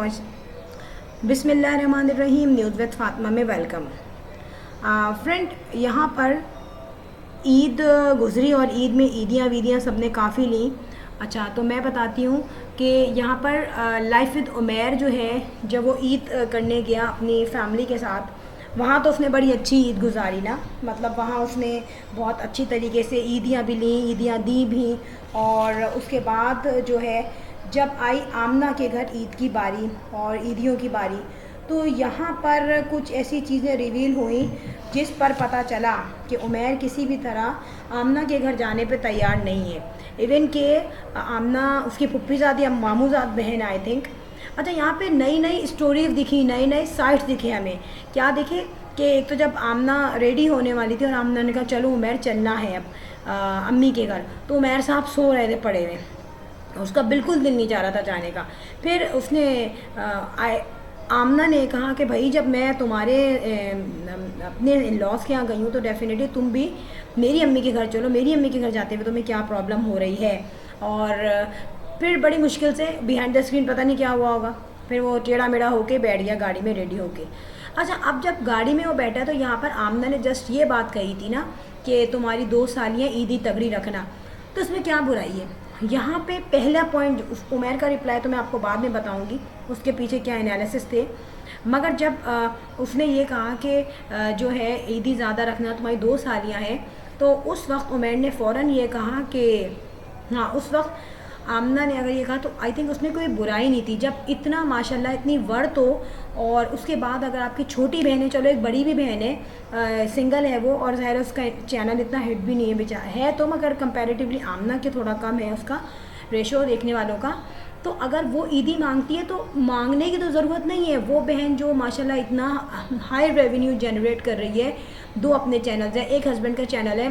पहुँच। बिस्मिल्लाहिर्रहमानिर्रहीम। News with Fatima में वेलकम। फ्रेंड, यहाँ पर ईद गुज़री और ईद में ईदियाँ सब ने काफ़ी ली। अच्छा, तो मैं बताती हूँ कि यहाँ पर लाइफ विद उमैर जो है, जब वो ईद करने गया अपनी फैमिली के साथ, वहाँ तो उसने बड़ी अच्छी ईद गुजारी ना। मतलब वहाँ उसने बहुत अच्छी तरीके से ईदियाँ भी ली, ईदियाँ दी भी। और उसके बाद जो है, जब आई आमना के घर ईद की बारी और ईदियों की बारी, तो यहाँ पर कुछ ऐसी चीज़ें रिवील हुई जिस पर पता चला कि उमैर किसी भी तरह आमना के घर जाने पे तैयार नहीं है। इवन कि आमना उसकी फुप्पीज़ाद या मामूज़ाद बहन, आई थिंक। अच्छा, यहाँ पे नई नई स्टोरीज दिखी, नए नए साइट्स दिखे हमें। क्या दिखे कि एक तो जब आमना रेडी होने वाली थी और आमना ने कहा चलो उमैर चलना है अब अम्मी के घर, तो उमैर साहब सो रहे थे पड़े हुए, उसका बिल्कुल दिल नहीं चाह रहा था जाने का। फिर उसने आमना ने कहा कि भाई, जब मैं तुम्हारे अपने इन लॉज के यहाँ गई हूँ तो डेफिनेटली तुम भी मेरी अम्मी के घर चलो। मेरी अम्मी के घर जाते हुए तुम्हें क्या प्रॉब्लम हो रही है। और फिर बड़ी मुश्किल से बिहाइंड द स्क्रीन पता नहीं क्या हुआ होगा, फिर वो टेढ़ा मेढ़ा होके बैठ गया गाड़ी में रेडी होके। अच्छा, अब जब गाड़ी में वो बैठा तो यहाँ पर आमना ने जस्ट ये बात कही थी ना कि तुम्हारी 2 सालियाँ ईदी तगड़ी रखना, तो इसमें क्या बुराई है। यहाँ पे पहला पॉइंट, उस उमैर का रिप्लाई तो मैं आपको बाद में बताऊंगी उसके पीछे क्या एनालिसिस थे। मगर जब उसने ये कहा कि जो है ईदी ज़्यादा रखना, तुम्हारी 2 सालियाँ हैं, तो उस वक्त उमैर ने फ़ौरन ये कहा कि हाँ, उस वक्त आमना ने अगर ये कहा तो आई थिंक उसमें कोई बुराई नहीं थी। जब इतना माशाल्लाह इतनी वर्थ हो, और उसके बाद अगर आपकी छोटी बहन है, चलो एक बड़ी भी बहन है, सिंगल है वो, और ज़ाहिर उसका चैनल इतना हिट भी नहीं है बेचारा है, तो मगर कंपैरेटिवली आमना के थोड़ा कम है उसका रेशो देखने वालों का। तो अगर वो ईदी मांगती है तो मांगने की तो ज़रूरत नहीं है। वो बहन जो माशाल्लाह इतना हाई रेवेन्यू जनरेट कर रही है, 2 अपने चैनल्स हैं, एक हस्बैंड का चैनल है,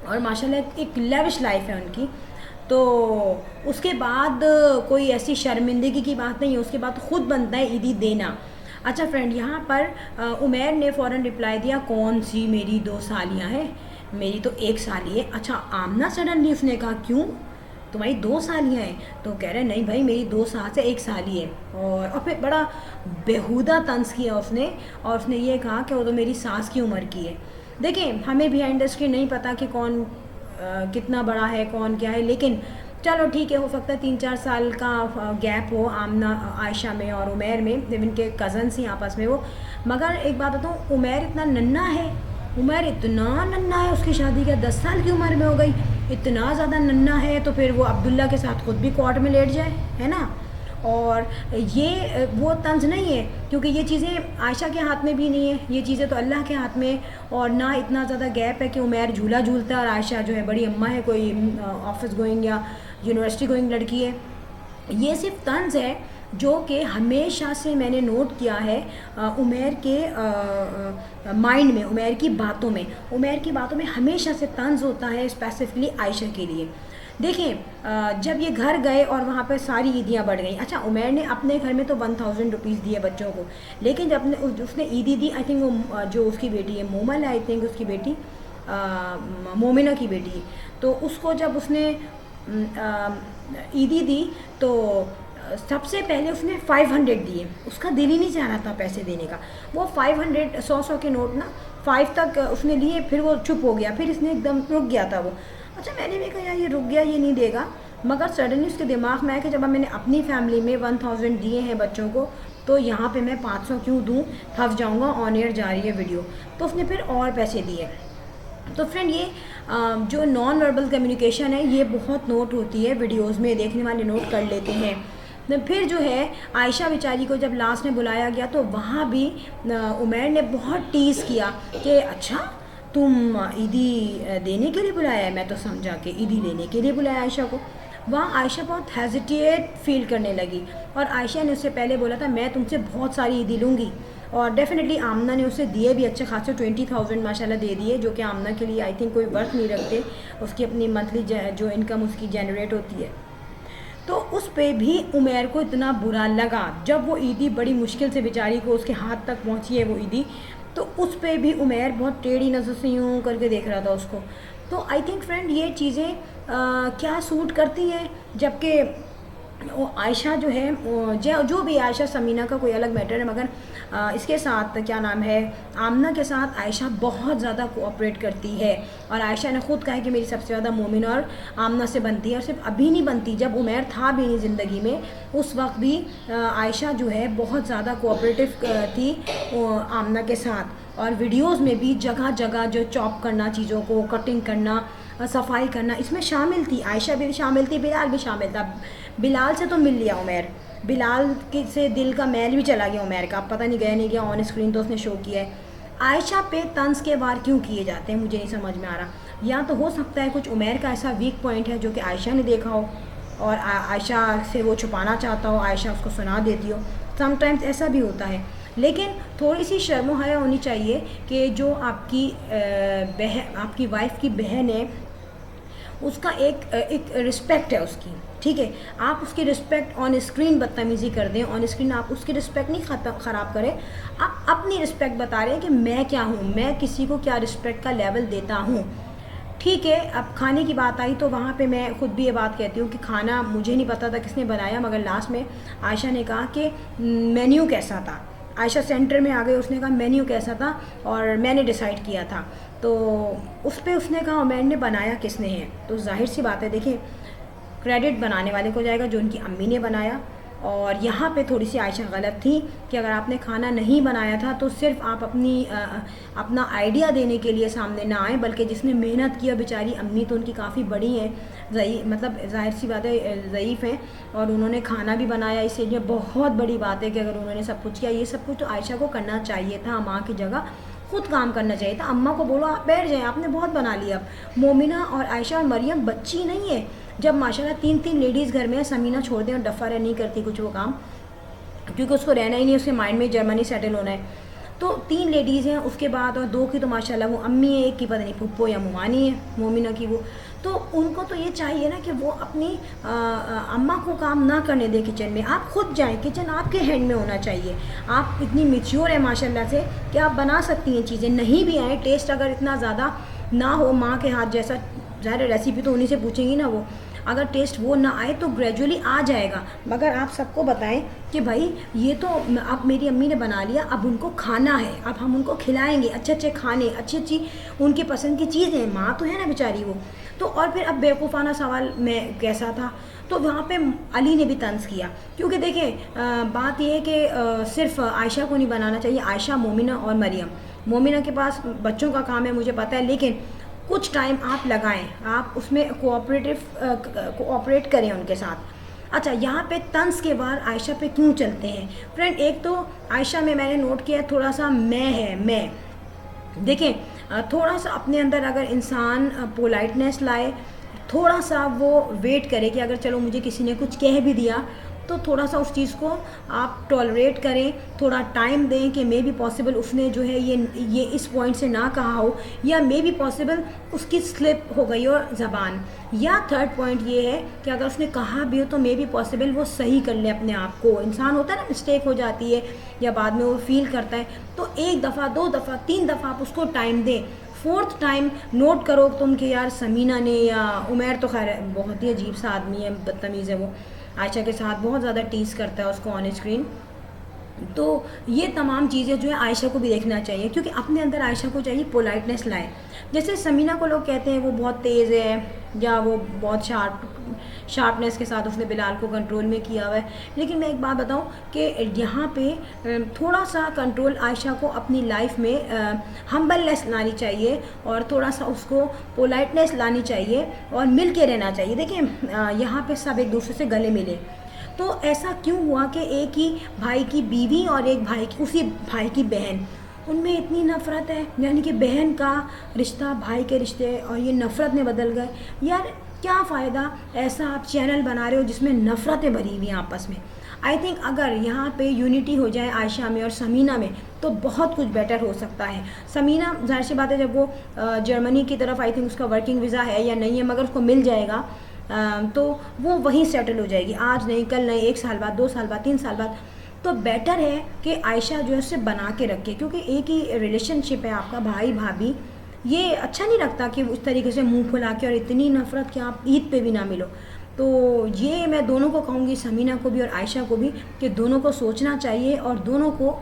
और माशाल्लाह एक लेविश लाइफ है उनकी, तो उसके बाद कोई ऐसी शर्मिंदगी की बात नहीं है। उसके बाद ख़ुद बनता है ईदी देना। अच्छा फ्रेंड, यहाँ पर उमैर ने फ़ौरन रिप्लाई दिया, कौन सी मेरी 2 सालियाँ हैं, मेरी तो 1 साली है। अच्छा, आमना सडनली उसने कहा क्यों, तुम्हारी 2 सालियाँ हैं? तो कह रहे नहीं भाई, मेरी 2 साल से 1 साली है। और फिर बड़ा बेहुदा तंज किया उसने, और उसने ये कहा कि वो तो मेरी सास की उम्र की है। देखिए, हमें बिहाइंड द स्क्रीन नहीं पता कि कौन कितना बड़ा है, कौन क्या है, लेकिन चलो ठीक है, हो सकता है 3-4 साल का गैप हो आमना आयशा में और उमैर में, इनके कज़न्स ही आपस में वो। मगर एक बात बताऊँ, उमैर इतना नन्हा है, उमैर इतना नन्हा है, उसकी शादी का 10 साल की उम्र में हो गई, इतना ज़्यादा नन्हा है, तो फिर वो अब्दुल्ला के साथ खुद भी कोर्ट में लेट जाए, है ना। और ये वो तंज नहीं है, क्योंकि ये चीज़ें आयशा के हाथ में भी नहीं है, ये चीज़ें तो अल्लाह के हाथ में। और ना इतना ज़्यादा गैप है कि उमैर झूला झूलता है और आयशा जो है बड़ी अम्मा है, कोई ऑफिस गोइंग या यूनिवर्सिटी गोइंग लड़की है। ये सिर्फ तंज है जो कि हमेशा से मैंने नोट किया है उमैर के माइंड में, उमैर की बातों में। उमैर की बातों में हमेशा से तंज होता है, स्पेसिफिकली आयशा के लिए। देखें, जब ये घर गए और वहाँ पर सारी ईदियाँ बढ़ गई। अच्छा, उमैर ने अपने घर में तो 1000 रुपीज़ दिए बच्चों को, लेकिन जब उसने ईदी दी, आई थिंक वो जो उसकी बेटी है मोमल, आई थिंक उसकी बेटी मोमिना की बेटी, तो उसको जब उसने ईदी दी तो सबसे पहले उसने 500 दिए। उसका दिल ही नहीं चाह रहा था पैसे देने का। वो 500 100 के नोट ना 5 तक उसने लिए, फिर वो चुप हो गया, फिर इसने एकदम रुक गया था वो। अच्छा, मैंने भी कहा यार ये रुक गया, ये नहीं देगा। मगर सडनली उसके दिमाग में आया कि जब मैंने अपनी फैमिली में 1000 दिए हैं बच्चों को, तो यहाँ पे मैं 500 क्यों दूँ, थक जाऊँगा, ऑन एयर जा रही है वीडियो। तो उसने फिर और पैसे दिए। तो फ्रेंड, ये जो नॉन वर्बल कम्युनिकेशन है, ये बहुत नोट होती है वीडियोस में, देखने वाले नोट कर लेते हैं। तो फिर जो है आयशा बेचारी को जब लास्ट में बुलाया गया, तो वहाँ भी उमैर ने बहुत टीज़ किया कि अच्छा तुम ईदी देने के लिए बुलाया है, मैं तो समझा कि ईदी लेने के लिए बुलाया आयशा को। वहाँ आयशा बहुत हेजिटेट फील करने लगी, और आयशा ने उससे पहले बोला था मैं तुमसे बहुत सारी ईदी लूँगी, और डेफिनेटली आमना ने उसे दिए भी अच्छे खासे 20,000 माशाल्लाह दे दिए, जो कि आमना के लिए आई थिंक कोई वर्थ नहीं रखते, उसकी अपनी मंथली जो इनकम उसकी जनरेट होती है। तो उस पे भी उमैर को इतना बुरा लगा जब वो ईदी बड़ी मुश्किल से बेचारी को उसके हाथ तक पहुंची है वो ईदी, तो उस पे भी उमैर बहुत टेढ़ी नज़र से यूँ करके देख रहा था उसको। तो आई थिंक फ्रेंड, ये चीज़ें क्या सूट करती हैं, जबकि आयशा जो है जो भी आयशा समीना का कोई अलग मैटर है, मगर इसके साथ क्या नाम है, आमना के साथ आयशा बहुत ज़्यादा कोऑपरेट करती है। और आयशा ने खुद कहा है कि मेरी सबसे ज़्यादा मोमिन और आमना से बनती है। और सिर्फ अभी नहीं बनती, जब उमैर था भी नहीं ज़िंदगी में उस वक्त भी आयशा जो है बहुत ज़्यादा कोऑपरेटिव थी आमना के साथ। और वीडियोस में भी जगह जगह जो चॉप करना, चीज़ों को कटिंग करना, सफाई करना, इसमें शामिल थी। आयशा भी शामिल थी, बिलाल भी शामिल था। बिलाल से तो मिल लिया उमैर, बिलाल के से दिल का मैल भी चला गया उमैर का, अब पता नहीं गया नहीं गया, ऑन स्क्रीन तो उसने शो किया है। आयशा पे तंज के वार क्यों किए जाते हैं मुझे नहीं समझ में आ रहा। या तो हो सकता है कुछ उमैर का ऐसा वीक पॉइंट है जो कि आयशा ने देखा हो और आयशा से वो छुपाना चाहता हो, आयशा उसको सुना देती हो। समटाइम्स ऐसा भी होता है। लेकिन थोड़ी सी शर्म हया होनी चाहिए कि जो आपकी आपकी वाइफ की बहन है, उसका एक रिस्पेक्ट है उसकी, ठीक है। आप उसकी रिस्पेक्ट ऑन स्क्रीन बदतमीज़ी कर दें, ऑन स्क्रीन आप उसकी रिस्पेक्ट नहीं ख़राब करें, आप अपनी रिस्पेक्ट बता रहे हैं कि मैं क्या हूँ, मैं किसी को क्या रिस्पेक्ट का लेवल देता हूँ, ठीक है। अब खाने की बात आई तो वहाँ पे मैं खुद भी ये बात कहती हूँ कि खाना मुझे नहीं पता था किसने बनाया, मगर लास्ट में आयशा ने कहा कि मेन्यू कैसा था। आयशा सेंटर में आ गई, उसने कहा मेन्यू कैसा था और मैंने डिसाइड किया था। तो उस पर उसने कहा उमैर ने बनाया किसने है, तो जाहिर सी बात है, देखिए क्रेडिट बनाने वाले को जाएगा जो उनकी अम्मी ने बनाया। और यहाँ पे थोड़ी सी आयशा गलत थी कि अगर आपने खाना नहीं बनाया था तो सिर्फ आप अपना आइडिया देने के लिए सामने ना आए, बल्कि जिसने मेहनत किया, बेचारी अम्मी तो उनकी काफ़ी बड़ी हैं, मतलब जाहिर सी बात है ज़ईफ़ हैं, और उन्होंने खाना भी बनाया, इसलिए बहुत बड़ी बात है कि अगर उन्होंने सब कुछ किया, ये सब कुछ तो आयशा को करना चाहिए था। माँ की जगह खुद काम करना चाहिए था। अम्मा को बोलो आप बैठ जाएं, आपने बहुत बना लिया। अब मोमिना और आयशा और मरियम बच्ची नहीं है, जब माशाल्लाह 3-3 लेडीज़ घर में है, समीना छोड़ दें और डफ़ा रह नहीं करती कुछ वो काम, क्योंकि उसको रहना ही नहीं, उसके माइंड में जर्मनी सेटल होना है। तो 3 लेडीज़ हैं, उसके बाद और 2 की तो माशाल्लाह वो अम्मी है, एक की पता नहीं फुप्पो या मुमानी है मोमिना की वो। तो उनको तो ये चाहिए ना कि वो अपनी अम्मा को काम ना करने दें किचन में, आप खुद जाएं, किचन आपके हैंड में होना चाहिए। आप इतनी मैच्योर है माशाल्लाह से कि आप बना सकती हैं चीज़ें, नहीं भी आए टेस्ट अगर इतना ज़्यादा ना हो माँ के हाथ जैसा, ज़ाहिर रेसिपी तो उन्हीं से पूछेंगी ना वो, अगर टेस्ट वो ना आए तो ग्रेजुअली आ जाएगा। मगर आप सबको बताएं कि भाई ये तो अब मेरी अम्मी ने बना लिया, अब उनको खाना है, अब हम उनको खिलाएंगे अच्छे अच्छे खाने, अच्छी अच्छी उनकी पसंद की चीज़ें, माँ तो है ना बेचारी वो। तो और फिर अब बेवकूफ़ाना सवाल मैं कैसा था, तो वहाँ पे अली ने भी तंज़ किया, क्योंकि देखें बात यह है कि सिर्फ आयशा को नहीं बनाना चाहिए, आयशा, मोमिना और मरियम। मोमिना के पास बच्चों का काम है मुझे पता है, लेकिन कुछ टाइम आप लगाएं, आप उसमें कोऑपरेट करें उनके साथ। अच्छा, यहाँ पे तंज के बाद आयशा पे क्यों चलते हैं फ्रेंड। एक तो आयशा में मैंने नोट किया थोड़ा सा मैं देखें, थोड़ा सा अपने अंदर अगर इंसान पोलाइटनेस लाए, थोड़ा सा वो वेट करे कि अगर चलो मुझे किसी ने कुछ कह भी दिया तो थोड़ा सा उस चीज़ को आप टॉलरेट करें, थोड़ा टाइम दें कि मे बी पॉसिबल उसने जो है ये इस पॉइंट से ना कहा हो, या मे बी पॉसिबल उसकी स्लिप हो गई हो ज़बान, या थर्ड पॉइंट ये है कि अगर उसने कहा भी हो तो मे बी पॉसिबल वो सही कर ले अपने आप को। इंसान होता है ना, मिस्टेक हो जाती है या बाद में वो फील करता है, तो 1 दफ़ा 2 दफ़ा 3 दफ़ा आप उसको टाइम दें। 4th टाइम नोट करो तुम कि यार समीना ने या उमैर तो खैर बहुत ही अजीब सा आदमी है, बदतमीज़ है वो, आयशा के साथ बहुत ज़्यादा टीज़ करता है उसको ऑन स्क्रीन। तो ये तमाम चीज़ें जो है आयशा को भी देखना चाहिए, क्योंकि अपने अंदर आयशा को चाहिए पोलाइटनेस लाए। जैसे समीना को लोग कहते हैं वो बहुत तेज़ है या वो बहुत शार्पनेस के साथ उसने बिलाल को कंट्रोल में किया हुआ है, लेकिन मैं एक बात बताऊं कि यहाँ पे थोड़ा सा कंट्रोल आयशा को अपनी लाइफ में हम्बलनेस लानी चाहिए और थोड़ा सा उसको पोलाइटनेस लानी चाहिए और मिल के रहना चाहिए। देखिए यहाँ पे सब एक दूसरे से गले मिले, तो ऐसा क्यों हुआ कि एक ही भाई की बीवी और एक भाई की उसी भाई की बहन, उनमें इतनी नफ़रत है, यानी कि बहन का रिश्ता भाई के रिश्ते और ये नफ़रत में बदल गए। यार क्या फ़ायदा ऐसा आप चैनल बना रहे हो जिसमें नफ़रतें भरी हुई हैं आपस में। आई थिंक अगर यहाँ पे यूनिटी हो जाए आयशा में और समीना में तो बहुत कुछ बेटर हो सकता है। समीना जाहिर सी बात है जब वो जर्मनी की तरफ, आई थिंक उसका वर्किंग वीज़ा है या नहीं है, मगर उसको मिल जाएगा तो वो वहीं सेटल हो जाएगी, आज नहीं कल नहीं, 1 साल बाद 2 साल बाद 3 साल बाद। तो बेटर है कि आयशा जो है उससे बना के रखे, क्योंकि एक ही रिलेशनशिप है आपका भाई भाभी, ये अच्छा नहीं लगता कि उस तरीके से मुंह फुला के और इतनी नफ़रत कि आप ईद पे भी ना मिलो। तो ये मैं दोनों को कहूँगी, समीना को भी और आयशा को भी, कि दोनों को सोचना चाहिए और दोनों को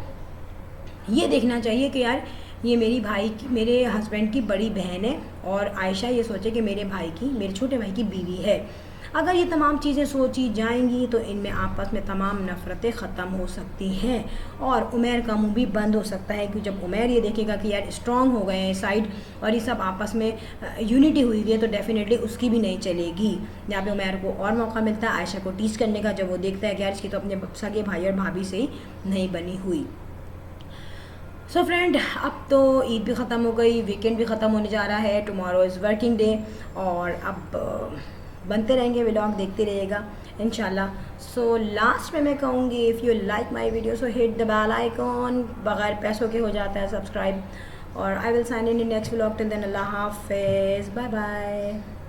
ये देखना चाहिए कि यार ये मेरी भाई की, मेरे हस्बैंड की बड़ी बहन है, और आयशा ये सोचे कि मेरे भाई की, मेरे छोटे भाई की बीवी है। अगर ये तमाम चीज़ें सोची जाएंगी तो इनमें आपस में तमाम नफ़रतें ख़त्म हो सकती हैं और उमैर का मुंह भी बंद हो सकता है, क्योंकि जब उमैर ये देखेगा कि यार स्ट्रांग हो गए हैं साइड और ये सब आपस में यूनिटी हुई है, तो डेफिनेटली उसकी भी नहीं चलेगी। यहाँ पे उमैर को और मौका मिलता है आयशा को टीच करने का, जब वो देखता है कि यार इसकी तो अपने सगे भाई और भाभी से ही नहीं बनी हुई। सो फ्रेंड, अब तो ईद भी ख़त्म हो गई, वीकेंड भी ख़त्म होने जा रहा है, टुमारो इज़ वर्किंग डे, और अब बनते रहेंगे व्लॉग, देखते रहिएगा इंशाल्लाह। सो लास्ट में मैं कहूँगी, if you like my video so hit the bell icon, बगैर पैसों के हो जाता है सब्सक्राइब, और I will sign in next vlog. Till then अल्लाह हाफिज़, बाय बाय।